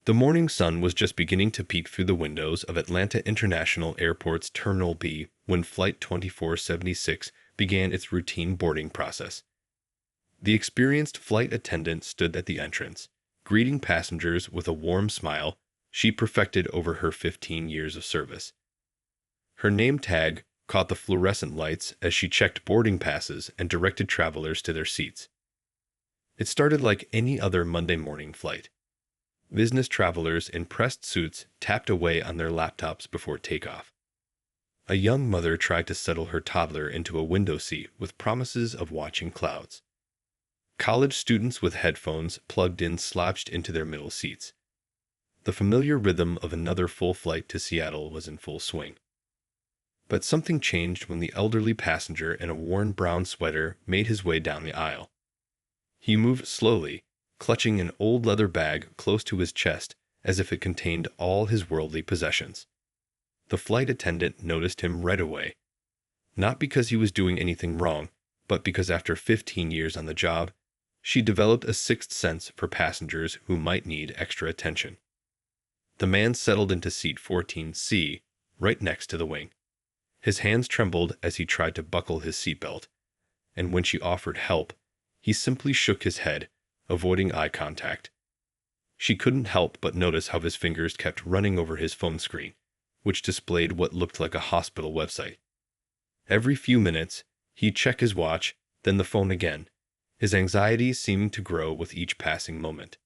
The morning sun was just beginning to peek through the windows of Atlanta International Airport's Terminal B when Flight 2476 began its routine boarding process. The experienced flight attendant stood at the entrance, greeting passengers with a warm smile she perfected over her 15 years of service. Her name tag caught the fluorescent lights as she checked boarding passes and directed travelers to their seats. It started like any other Monday morning flight. Business travelers in pressed suits tapped away on their laptops before takeoff. A young mother tried to settle her toddler into a window seat with promises of watching clouds. College students with headphones plugged in slouched into their middle seats. The familiar rhythm of another full flight to Seattle was in full swing. But something changed when the elderly passenger in a worn brown sweater made his way down the aisle. He moved slowly, clutching an old leather bag close to his chest as if it contained all his worldly possessions. The flight attendant noticed him right away, not because he was doing anything wrong, but because after 15 years on the job, she developed a sixth sense for passengers who might need extra attention. The man settled into seat 14C, right next to the wing. His hands trembled as he tried to buckle his seatbelt, and when she offered help, he simply shook his head, avoiding eye contact. She couldn't help but notice how his fingers kept running over his phone screen, which displayed what looked like a hospital website. Every few minutes, he'd check his watch, then the phone again, his anxiety seeming to grow with each passing moment.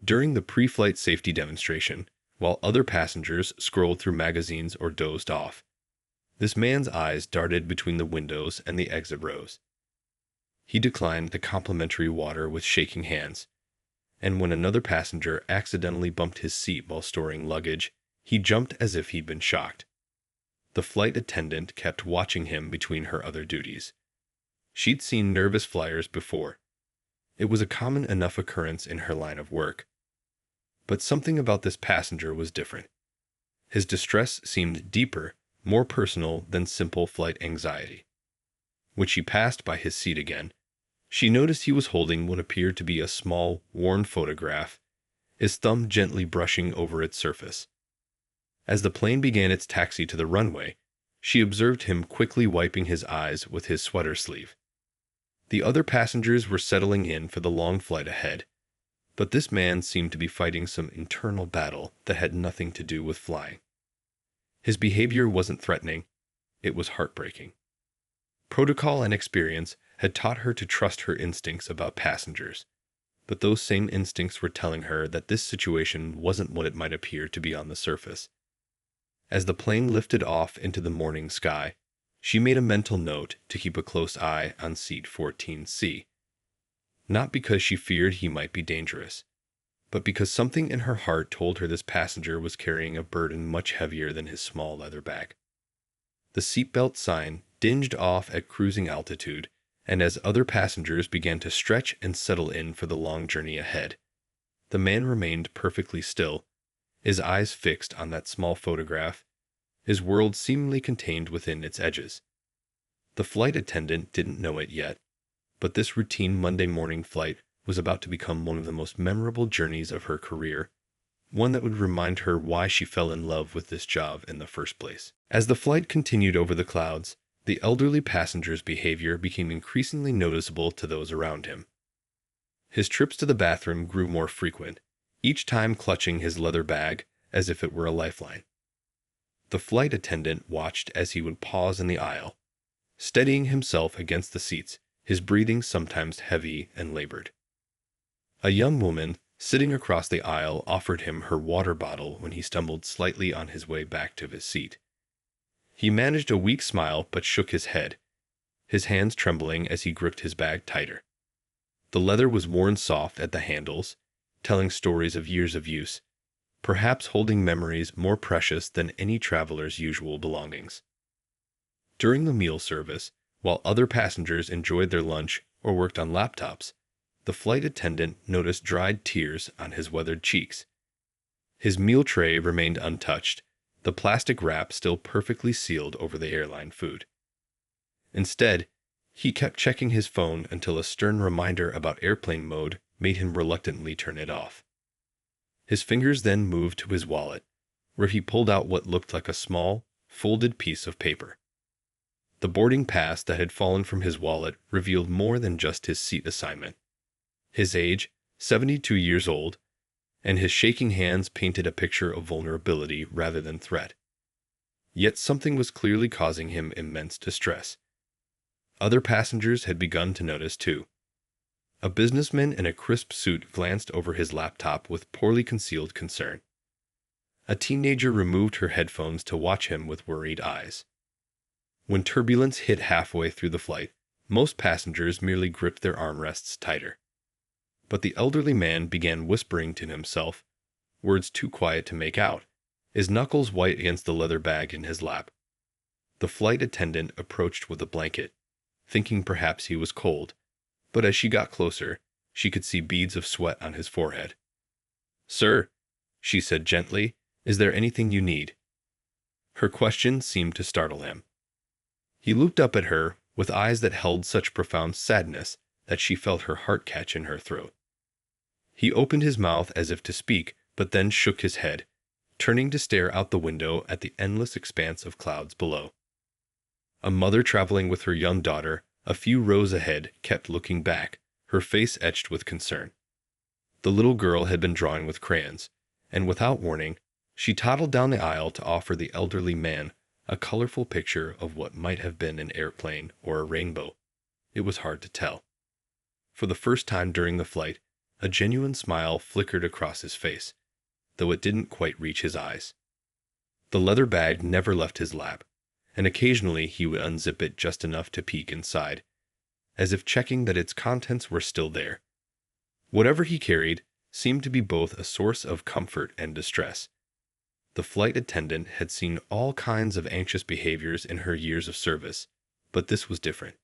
During the pre-flight safety demonstration, while other passengers scrolled through magazines or dozed off, this man's eyes darted between the windows and the exit rows. He declined the complimentary water with shaking hands, and when another passenger accidentally bumped his seat while storing luggage, he jumped as if he'd been shocked. The flight attendant kept watching him between her other duties. She'd seen nervous flyers before. It was a common enough occurrence in her line of work. But something about this passenger was different. His distress seemed deeper, more personal than simple flight anxiety. When she passed by his seat again, she noticed he was holding what appeared to be a small, worn photograph, his thumb gently brushing over its surface. As the plane began its taxi to the runway, she observed him quickly wiping his eyes with his sweater sleeve. The other passengers were settling in for the long flight ahead, but this man seemed to be fighting some internal battle that had nothing to do with flying. His behavior wasn't threatening, it was heartbreaking. Protocol and experience had taught her to trust her instincts about passengers, but those same instincts were telling her that this situation wasn't what it might appear to be on the surface. As the plane lifted off into the morning sky, she made a mental note to keep a close eye on seat 14C. Not because she feared he might be dangerous, but because something in her heart told her this passenger was carrying a burden much heavier than his small leather bag. The seatbelt sign dinged off at cruising altitude, and as other passengers began to stretch and settle in for the long journey ahead, the man remained perfectly still, his eyes fixed on that small photograph, his world seemingly contained within its edges. The flight attendant didn't know it yet, but this routine Monday morning flight was about to become one of the most memorable journeys of her career, one that would remind her why she fell in love with this job in the first place. As the flight continued over the clouds, the elderly passenger's behavior became increasingly noticeable to those around him. His trips to the bathroom grew more frequent, each time clutching his leather bag as if it were a lifeline. The flight attendant watched as he would pause in the aisle, steadying himself against the seats, his breathing sometimes heavy and labored. A young woman sitting across the aisle offered him her water bottle when he stumbled slightly on his way back to his seat. He managed a weak smile but shook his head, his hands trembling as he gripped his bag tighter. The leather was worn soft at the handles, telling stories of years of use, perhaps holding memories more precious than any traveler's usual belongings. During the meal service, while other passengers enjoyed their lunch or worked on laptops, the flight attendant noticed dried tears on his weathered cheeks. His meal tray remained untouched, the plastic wrap still perfectly sealed over the airline food. Instead, he kept checking his phone until a stern reminder about airplane mode made him reluctantly turn it off. His fingers then moved to his wallet, where he pulled out what looked like a small, folded piece of paper. The boarding pass that had fallen from his wallet revealed more than just his seat assignment. His age, 72 years old, and his shaking hands painted a picture of vulnerability rather than threat. Yet something was clearly causing him immense distress. Other passengers had begun to notice too. A businessman in a crisp suit glanced over his laptop with poorly concealed concern. A teenager removed her headphones to watch him with worried eyes. When turbulence hit halfway through the flight, most passengers merely gripped their armrests tighter. But the elderly man began whispering to himself, words too quiet to make out, his knuckles white against the leather bag in his lap. The flight attendant approached with a blanket, thinking perhaps he was cold, but as she got closer, she could see beads of sweat on his forehead. "Sir," she said gently, "is there anything you need?" Her question seemed to startle him. He looked up at her with eyes that held such profound sadness that she felt her heart catch in her throat. He opened his mouth as if to speak, but then shook his head, turning to stare out the window at the endless expanse of clouds below. A mother traveling with her young daughter, a few rows ahead, kept looking back, her face etched with concern. The little girl had been drawing with crayons, and without warning, she toddled down the aisle to offer the elderly man a colorful picture of what might have been an airplane or a rainbow. It was hard to tell. For the first time during the flight, a genuine smile flickered across his face, though it didn't quite reach his eyes. The leather bag never left his lap, and occasionally he would unzip it just enough to peek inside, as if checking that its contents were still there. Whatever he carried seemed to be both a source of comfort and distress. The flight attendant had seen all kinds of anxious behaviors in her years of service, but this was different.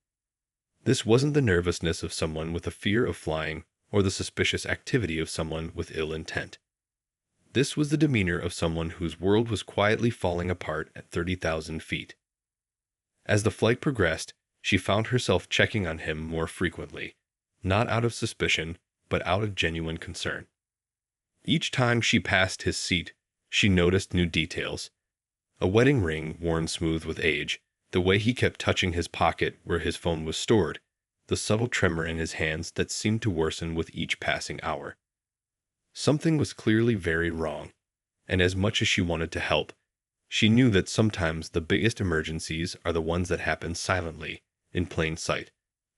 This wasn't the nervousness of someone with a fear of flying or the suspicious activity of someone with ill intent. This was the demeanor of someone whose world was quietly falling apart at 30,000 feet. As the flight progressed, she found herself checking on him more frequently, not out of suspicion, but out of genuine concern. Each time she passed his seat, she noticed new details. A wedding ring worn smooth with age, the way he kept touching his pocket where his phone was stored, the subtle tremor in his hands that seemed to worsen with each passing hour. Something was clearly very wrong, and as much as she wanted to help, she knew that sometimes the biggest emergencies are the ones that happen silently, in plain sight,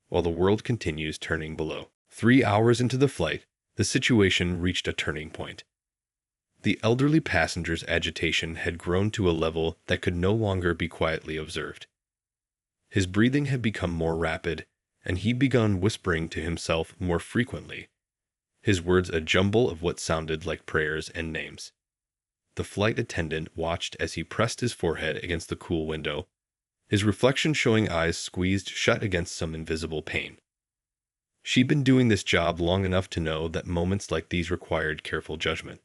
while the world continues turning below. 3 hours into the flight, the situation reached a turning point. The elderly passenger's agitation had grown to a level that could no longer be quietly observed. His breathing had become more rapid, and he'd begun whispering to himself more frequently, his words a jumble of what sounded like prayers and names. The flight attendant watched as he pressed his forehead against the cool window, his reflection showing eyes squeezed shut against some invisible pain. She'd been doing this job long enough to know that moments like these required careful judgment.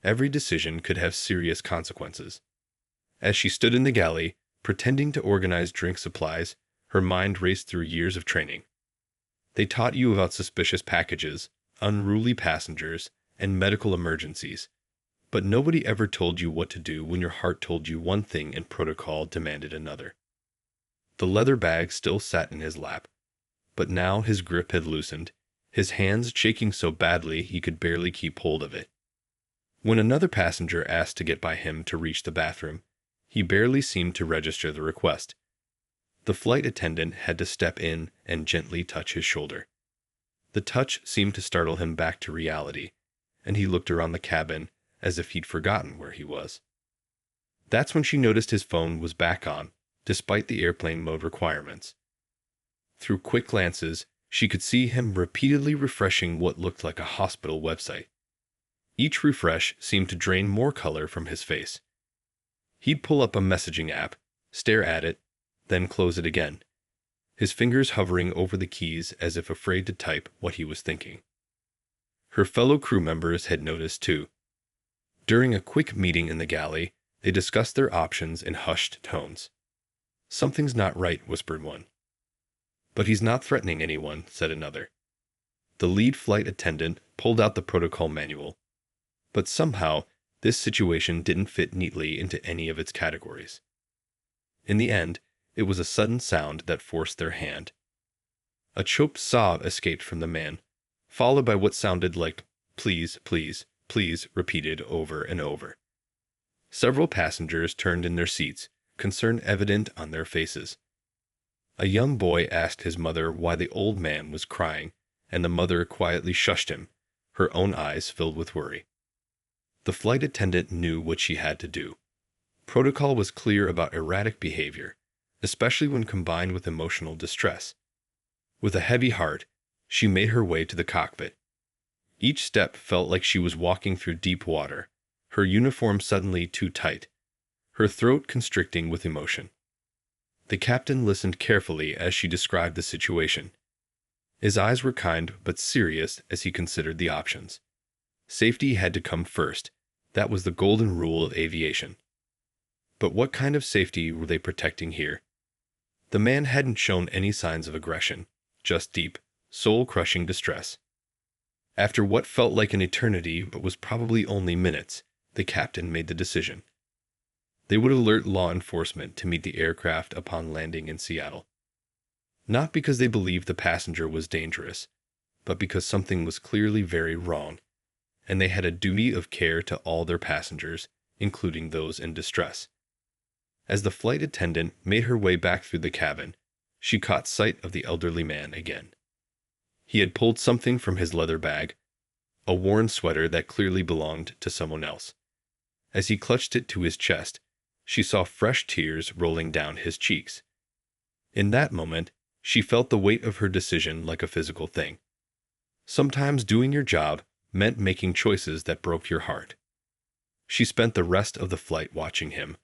Every decision could have serious consequences. As she stood in the galley, pretending to organize drink supplies, her mind raced through years of training. They taught you about suspicious packages, unruly passengers, and medical emergencies, but nobody ever told you what to do when your heart told you one thing and protocol demanded another. The leather bag still sat in his lap, but now his grip had loosened, his hands shaking so badly he could barely keep hold of it. When another passenger asked to get by him to reach the bathroom, he barely seemed to register the request. The flight attendant had to step in and gently touch his shoulder. The touch seemed to startle him back to reality, and he looked around the cabin as if he'd forgotten where he was. That's when she noticed his phone was back on, despite the airplane mode requirements. Through quick glances, she could see him repeatedly refreshing what looked like a hospital website. Each refresh seemed to drain more color from his face. He'd pull up a messaging app, stare at it, then close it again, his fingers hovering over the keys as if afraid to type what he was thinking. Her fellow crew members had noticed too. During a quick meeting in the galley, they discussed their options in hushed tones. "Something's not right," whispered one. "But he's not threatening anyone," said another. The lead flight attendant pulled out the protocol manual. But somehow, this situation didn't fit neatly into any of its categories. In the end, it was a sudden sound that forced their hand. A choked sob escaped from the man, followed by what sounded like "please, please, please," repeated over and over. Several passengers turned in their seats, concern evident on their faces. A young boy asked his mother why the old man was crying, and the mother quietly shushed him, her own eyes filled with worry. The flight attendant knew what she had to do. Protocol was clear about erratic behavior, especially when combined with emotional distress. With a heavy heart, she made her way to the cockpit. Each step felt like she was walking through deep water, her uniform suddenly too tight, her throat constricting with emotion. The captain listened carefully as she described the situation. His eyes were kind but serious as he considered the options. Safety had to come first. That was the golden rule of aviation. But what kind of safety were they protecting here? The man hadn't shown any signs of aggression, just deep, soul-crushing distress. After what felt like an eternity but was probably only minutes, the captain made the decision. They would alert law enforcement to meet the aircraft upon landing in Seattle. Not because they believed the passenger was dangerous, but because something was clearly very wrong, and they had a duty of care to all their passengers, including those in distress. As the flight attendant made her way back through the cabin, she caught sight of the elderly man again. He had pulled something from his leather bag, a worn sweater that clearly belonged to someone else. As he clutched it to his chest, she saw fresh tears rolling down his cheeks. In that moment, she felt the weight of her decision like a physical thing. Sometimes doing your job meant making choices that broke your heart. She spent the rest of the flight watching him,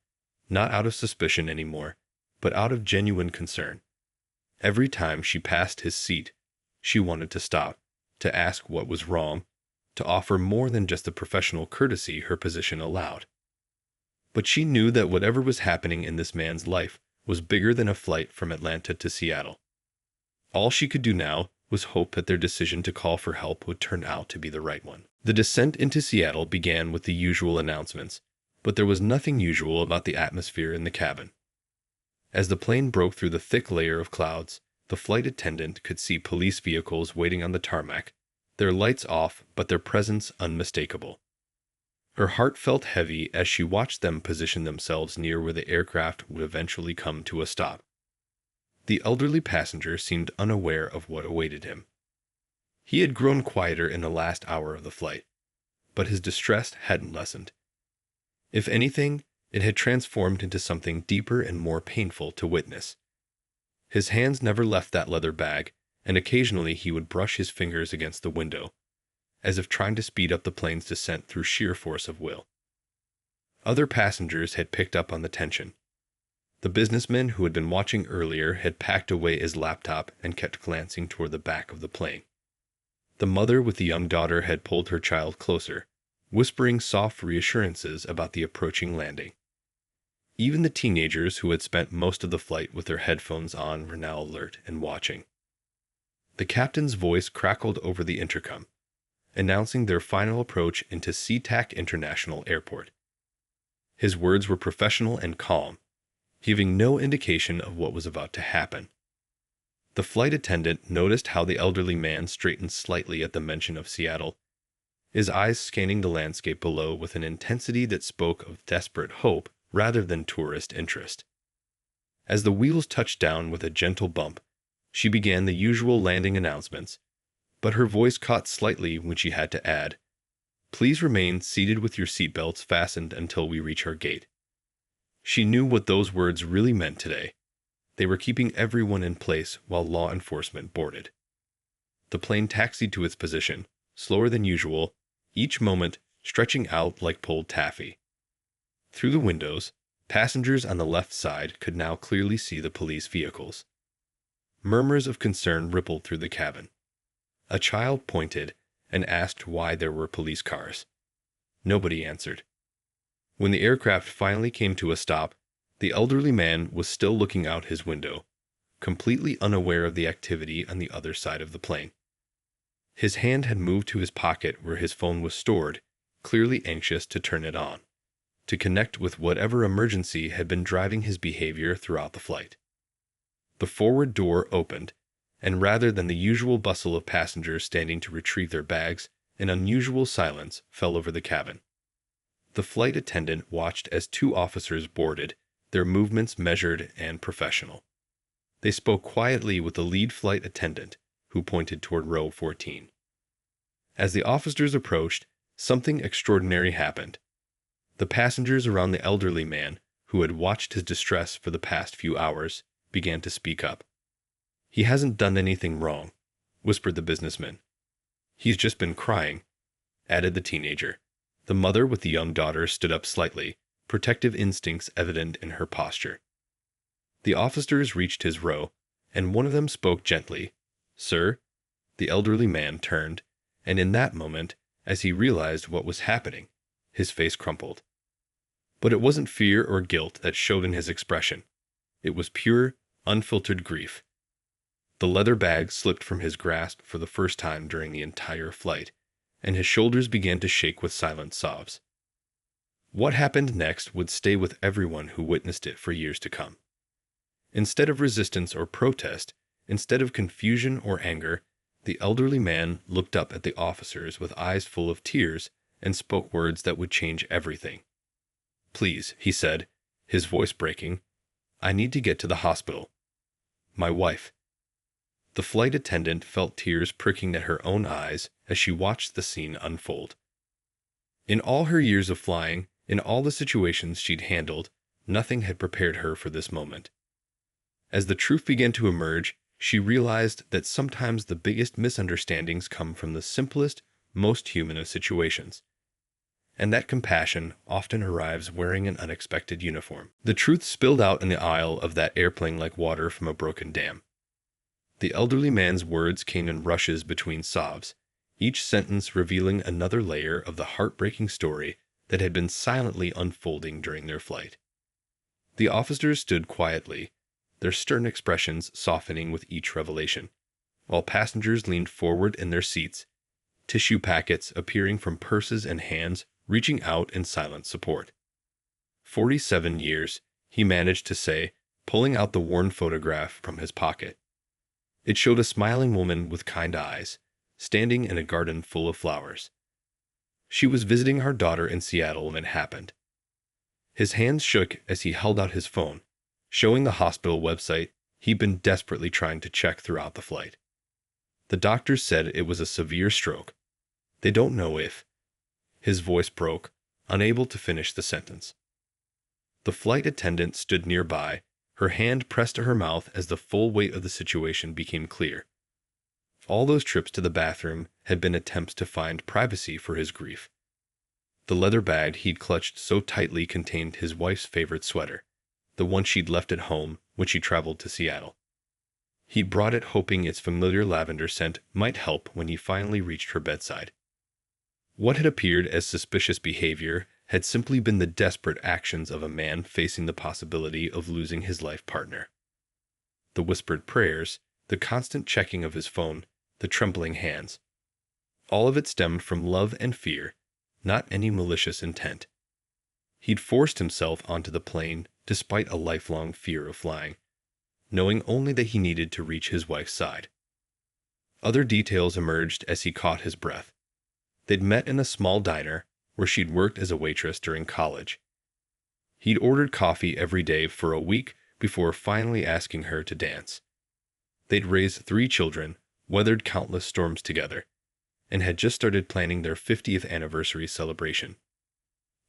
not out of suspicion anymore, but out of genuine concern. Every time she passed his seat, she wanted to stop, to ask what was wrong, to offer more than just the professional courtesy her position allowed. But she knew that whatever was happening in this man's life was bigger than a flight from Atlanta to Seattle. All she could do now was hope that their decision to call for help would turn out to be the right one. The descent into Seattle began with the usual announcements, but there was nothing usual about the atmosphere in the cabin. As the plane broke through the thick layer of clouds, the flight attendant could see police vehicles waiting on the tarmac, their lights off but their presence unmistakable. Her heart felt heavy as she watched them position themselves near where the aircraft would eventually come to a stop. The elderly passenger seemed unaware of what awaited him. He had grown quieter in the last hour of the flight, but his distress hadn't lessened. If anything, it had transformed into something deeper and more painful to witness. His hands never left that leather bag, and occasionally he would brush his fingers against the window, as if trying to speed up the plane's descent through sheer force of will. Other passengers had picked up on the tension. The businessman who had been watching earlier had packed away his laptop and kept glancing toward the back of the plane. The mother with the young daughter had pulled her child closer, whispering soft reassurances about the approaching landing. Even the teenagers who had spent most of the flight with their headphones on were now alert and watching. The captain's voice crackled over the intercom, announcing their final approach into SeaTac International Airport. His words were professional and calm, giving no indication of what was about to happen. The flight attendant noticed how the elderly man straightened slightly at the mention of Seattle, his eyes scanning the landscape below with an intensity that spoke of desperate hope rather than tourist interest. As the wheels touched down with a gentle bump, she began the usual landing announcements, but her voice caught slightly when she had to add, "Please remain seated with your seatbelts fastened until we reach our gate." She knew what those words really meant today. They were keeping everyone in place while law enforcement boarded. The plane taxied to its position, slower than usual, each moment stretching out like pulled taffy. Through the windows, passengers on the left side could now clearly see the police vehicles. Murmurs of concern rippled through the cabin. A child pointed and asked why there were police cars. Nobody answered. When the aircraft finally came to a stop, the elderly man was still looking out his window, completely unaware of the activity on the other side of the plane. His hand had moved to his pocket where his phone was stored, clearly anxious to turn it on, to connect with whatever emergency had been driving his behavior throughout the flight. The forward door opened, and rather than the usual bustle of passengers standing to retrieve their bags, an unusual silence fell over the cabin. The flight attendant watched as two officers boarded, their movements measured and professional. They spoke quietly with the lead flight attendant, who pointed toward row 14. As the officers approached, something extraordinary happened. The passengers around the elderly man, who had watched his distress for the past few hours, began to speak up. "He hasn't done anything wrong," whispered the businessman. "He's just been crying," added the teenager. The mother with the young daughter stood up slightly, protective instincts evident in her posture. The officers reached his row, and one of them spoke gently. "Sir?" The elderly man turned, and in that moment, as he realized what was happening, his face crumpled. But it wasn't fear or guilt that showed in his expression. It was pure, unfiltered grief. The leather bag slipped from his grasp for the first time during the entire flight, and his shoulders began to shake with silent sobs. What happened next would stay with everyone who witnessed it for years to come. Instead of resistance or protest, instead of confusion or anger, the elderly man looked up at the officers with eyes full of tears and spoke words that would change everything. "Please," he said, his voice breaking, "I need to get to the hospital. My wife." The flight attendant felt tears pricking at her own eyes as she watched the scene unfold. In all her years of flying, in all the situations she'd handled, nothing had prepared her for this moment. As the truth began to emerge, she realized that sometimes the biggest misunderstandings come from the simplest, most human of situations, and that compassion often arrives wearing an unexpected uniform. The truth spilled out in the aisle of that airplane like water from a broken dam. The elderly man's words came in rushes between sobs, each sentence revealing another layer of the heartbreaking story that had been silently unfolding during their flight. The officers stood quietly, their stern expressions softening with each revelation, while passengers leaned forward in their seats, tissue packets appearing from purses and hands reaching out in silent support. 47 years, he managed to say, pulling out the worn photograph from his pocket. It showed a smiling woman with kind eyes, standing in a garden full of flowers. She was visiting her daughter in Seattle when it happened. His hands shook as he held out his phone, showing the hospital website he'd been desperately trying to check throughout the flight. The doctors said it was a severe stroke. They don't know if. His voice broke, unable to finish the sentence. The flight attendant stood nearby, her hand pressed to her mouth as the full weight of the situation became clear. All those trips to the bathroom had been attempts to find privacy for his grief. The leather bag he'd clutched so tightly contained his wife's favorite sweater, the one she'd left at home when she traveled to Seattle. He'd brought it hoping its familiar lavender scent might help when he finally reached her bedside. What had appeared as suspicious behavior had simply been the desperate actions of a man facing the possibility of losing his life partner. The whispered prayers, the constant checking of his phone, the trembling hands. All of it stemmed from love and fear, not any malicious intent. He'd forced himself onto the plane despite a lifelong fear of flying, knowing only that he needed to reach his wife's side. Other details emerged as he caught his breath. They'd met in a small diner where she'd worked as a waitress during college. He'd ordered coffee every day for a week before finally asking her to dance. They'd raised 3 children, weathered countless storms together, and had just started planning their 50th anniversary celebration.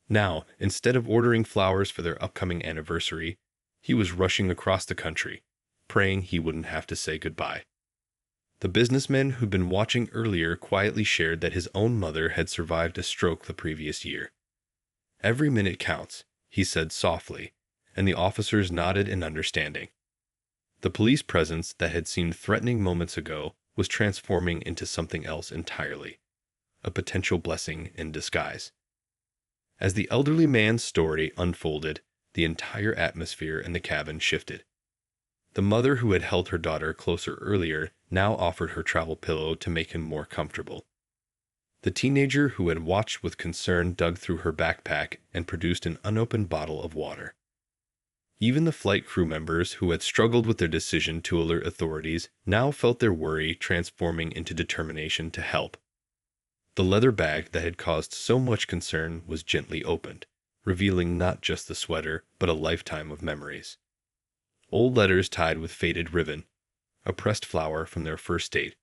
Now, instead of ordering flowers for their upcoming anniversary, he was rushing across the country, praying he wouldn't have to say goodbye. The businessman who'd been watching earlier quietly shared that his own mother had survived a stroke the previous year. "Every minute counts," he said softly, and the officers nodded in understanding. The police presence that had seemed threatening moments ago was transforming into something else entirely, a potential blessing in disguise. As the elderly man's story unfolded, the entire atmosphere in the cabin shifted. The mother who had held her daughter closer earlier now offered her travel pillow to make him more comfortable. The teenager who had watched with concern dug through her backpack and produced an unopened bottle of water. Even the flight crew members who had struggled with their decision to alert authorities now felt their worry transforming into determination to help. The leather bag that had caused so much concern was gently opened, revealing not just the sweater, but a lifetime of memories. Old letters tied with faded ribbon, a pressed flower from their first date,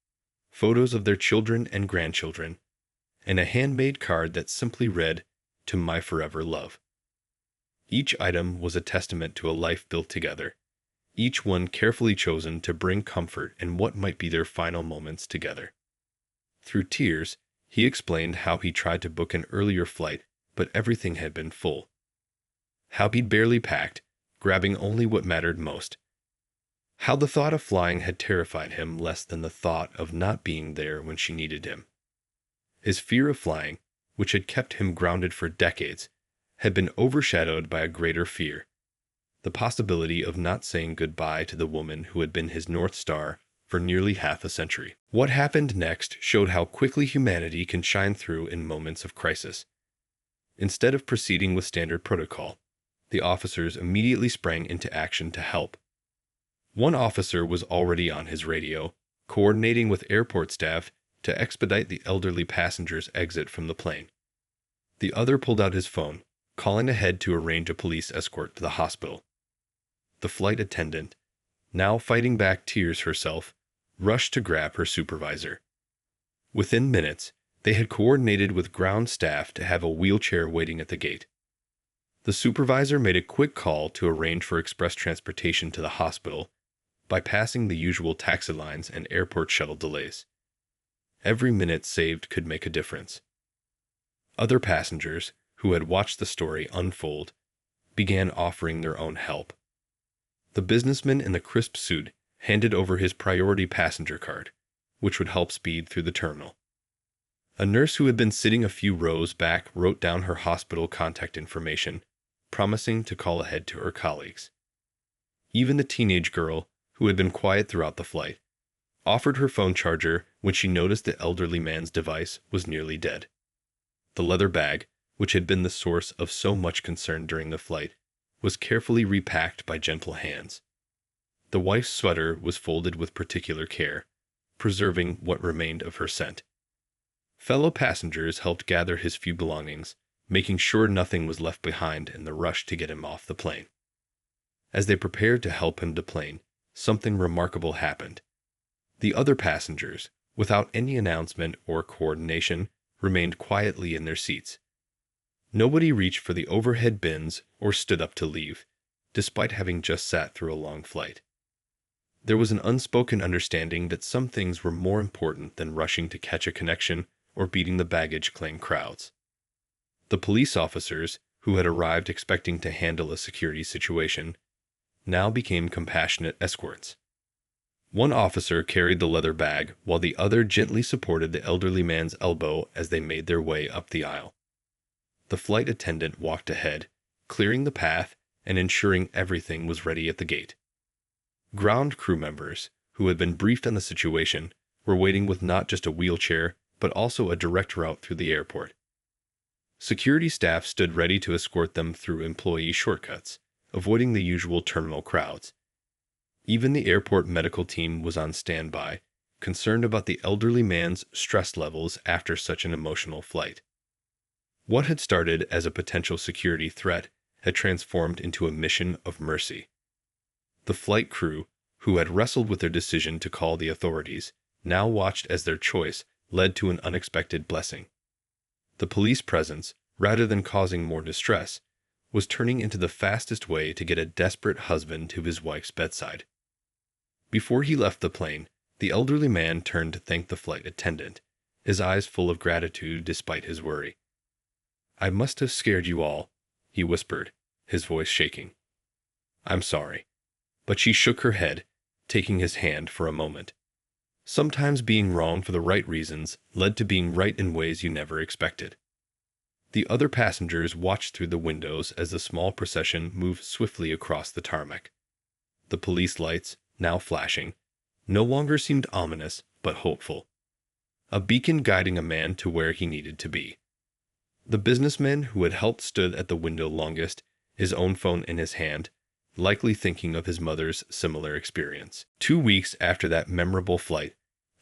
photos of their children and grandchildren, and a handmade card that simply read, "To my forever love." Each item was a testament to a life built together, each one carefully chosen to bring comfort in what might be their final moments together. Through tears, he explained how he tried to book an earlier flight, but everything had been full. How he'd barely packed, grabbing only what mattered most. How the thought of flying had terrified him less than the thought of not being there when she needed him. His fear of flying, which had kept him grounded for decades, had been overshadowed by a greater fear, the possibility of not saying goodbye to the woman who had been his North Star for nearly half a century. What happened next showed how quickly humanity can shine through in moments of crisis. Instead of proceeding with standard protocol, the officers immediately sprang into action to help. One officer was already on his radio, coordinating with airport staff to expedite the elderly passenger's exit from the plane. The other pulled out his phone, calling ahead to arrange a police escort to the hospital. The flight attendant, now fighting back tears herself, rushed to grab her supervisor. Within minutes, they had coordinated with ground staff to have a wheelchair waiting at the gate. The supervisor made a quick call to arrange for express transportation to the hospital, bypassing the usual taxi lines and airport shuttle delays. Every minute saved could make a difference. Other passengers, who had watched the story unfold, began offering their own help. The businessman in the crisp suit handed over his priority passenger card, which would help speed through the terminal. A nurse who had been sitting a few rows back wrote down her hospital contact information, promising to call ahead to her colleagues. Even the teenage girl, who had been quiet throughout the flight, offered her phone charger when she noticed the elderly man's device was nearly dead. The leather bag, which had been the source of so much concern during the flight, was carefully repacked by gentle hands. The wife's sweater was folded with particular care, preserving what remained of her scent. Fellow passengers helped gather his few belongings, making sure nothing was left behind in the rush to get him off the plane. As they prepared to help him deplane, something remarkable happened. The other passengers, without any announcement or coordination, remained quietly in their seats. Nobody reached for the overhead bins or stood up to leave, despite having just sat through a long flight. There was an unspoken understanding that some things were more important than rushing to catch a connection or beating the baggage claim crowds. The police officers, who had arrived expecting to handle a security situation, now became compassionate escorts. One officer carried the leather bag while the other gently supported the elderly man's elbow as they made their way up the aisle. The flight attendant walked ahead, clearing the path and ensuring everything was ready at the gate. Ground crew members, who had been briefed on the situation, were waiting with not just a wheelchair, but also a direct route through the airport. Security staff stood ready to escort them through employee shortcuts, avoiding the usual terminal crowds. Even the airport medical team was on standby, concerned about the elderly man's stress levels after such an emotional flight. What had started as a potential security threat had transformed into a mission of mercy. The flight crew, who had wrestled with their decision to call the authorities, now watched as their choice led to an unexpected blessing. The police presence, rather than causing more distress, was turning into the fastest way to get a desperate husband to his wife's bedside. Before he left the plane, the elderly man turned to thank the flight attendant, his eyes full of gratitude despite his worry. "I must have scared you all," he whispered, his voice shaking. "I'm sorry." But she shook her head, taking his hand for a moment. Sometimes being wrong for the right reasons led to being right in ways you never expected. The other passengers watched through the windows as the small procession moved swiftly across the tarmac. The police lights, now flashing, no longer seemed ominous but hopeful. a beacon guiding a man to where he needed to be. The businessman who had helped stood at the window longest, his own phone in his hand, likely thinking of his mother's similar experience. 2 weeks after that memorable flight,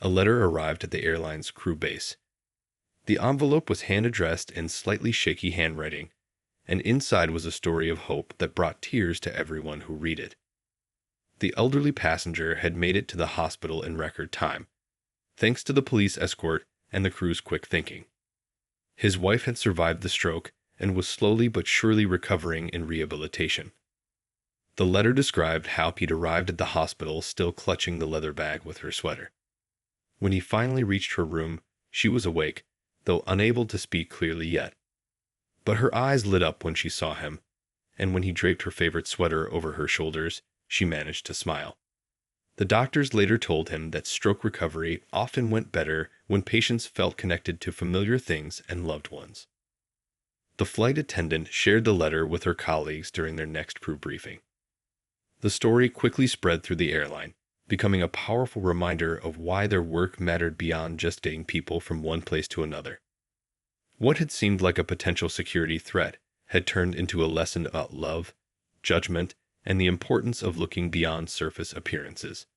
a letter arrived at the airline's crew base. The envelope was hand-addressed in slightly shaky handwriting, and inside was a story of hope that brought tears to everyone who read it. The elderly passenger had made it to the hospital in record time, thanks to the police escort and the crew's quick thinking. His wife had survived the stroke and was slowly but surely recovering in rehabilitation. The letter described how Pete arrived at the hospital still clutching the leather bag with her sweater. When he finally reached her room, she was awake, though unable to speak clearly yet. But her eyes lit up when she saw him, and when he draped her favorite sweater over her shoulders, she managed to smile. The doctors later told him that stroke recovery often went better when patients felt connected to familiar things and loved ones. The flight attendant shared the letter with her colleagues during their next crew briefing. The story quickly spread through the airline, becoming a powerful reminder of why their work mattered beyond just getting people from one place to another. What had seemed like a potential security threat had turned into a lesson about love, judgment, and the importance of looking beyond surface appearances.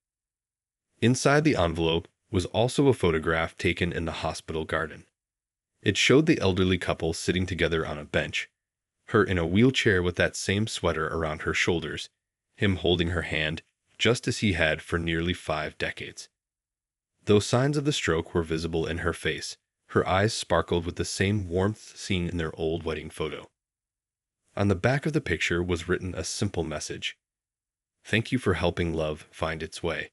Inside the envelope was also a photograph taken in the hospital garden. It showed the elderly couple sitting together on a bench, her in a wheelchair with that same sweater around her shoulders, him holding her hand just as he had for nearly 5 decades. Though signs of the stroke were visible in her face, her eyes sparkled with the same warmth seen in their old wedding photo. On the back of the picture was written a simple message: "Thank you for helping love find its way."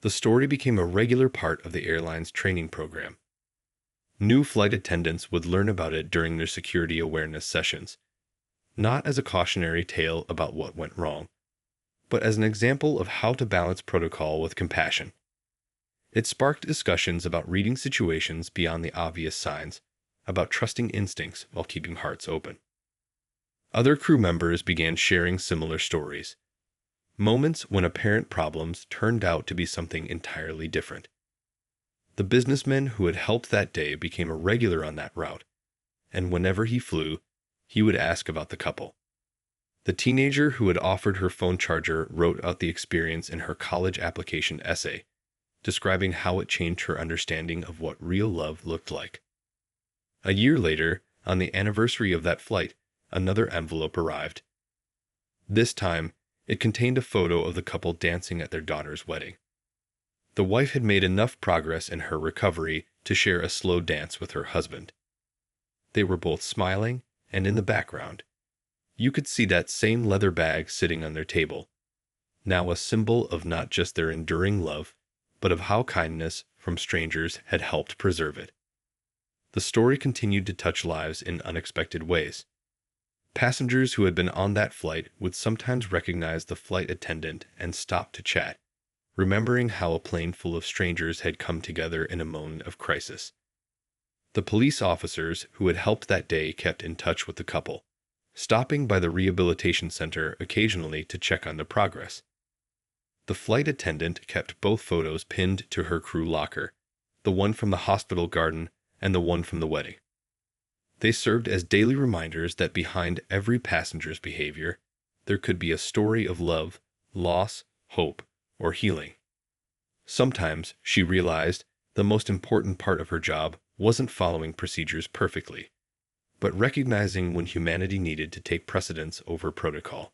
The story became a regular part of the airline's training program. New flight attendants would learn about it during their security awareness sessions, not as a cautionary tale about what went wrong, but as an example of how to balance protocol with compassion. It sparked discussions about reading situations beyond the obvious signs, about trusting instincts while keeping hearts open. Other crew members began sharing similar stories, moments when apparent problems turned out to be something entirely different. The businessman who had helped that day became a regular on that route, and whenever he flew, he would ask about the couple. The teenager who had offered her phone charger wrote out the experience in her college application essay, describing how it changed her understanding of what real love looked like. A year later, on the anniversary of that flight, another envelope arrived. This time, it contained a photo of the couple dancing at their daughter's wedding. The wife had made enough progress in her recovery to share a slow dance with her husband. They were both smiling, and in the background, you could see that same leather bag sitting on their table, now a symbol of not just their enduring love, but of how kindness from strangers had helped preserve it. The story continued to touch lives in unexpected ways. Passengers who had been on that flight would sometimes recognize the flight attendant and stop to chat, remembering how a plane full of strangers had come together in a moment of crisis. The police officers who had helped that day kept in touch with the couple, stopping by the rehabilitation center occasionally to check on their progress. The flight attendant kept both photos pinned to her crew locker, the one from the hospital garden and the one from the wedding. They served as daily reminders that behind every passenger's behavior, there could be a story of love, loss, hope, or healing. Sometimes, she realized, the most important part of her job wasn't following procedures perfectly, but recognizing when humanity needed to take precedence over protocol.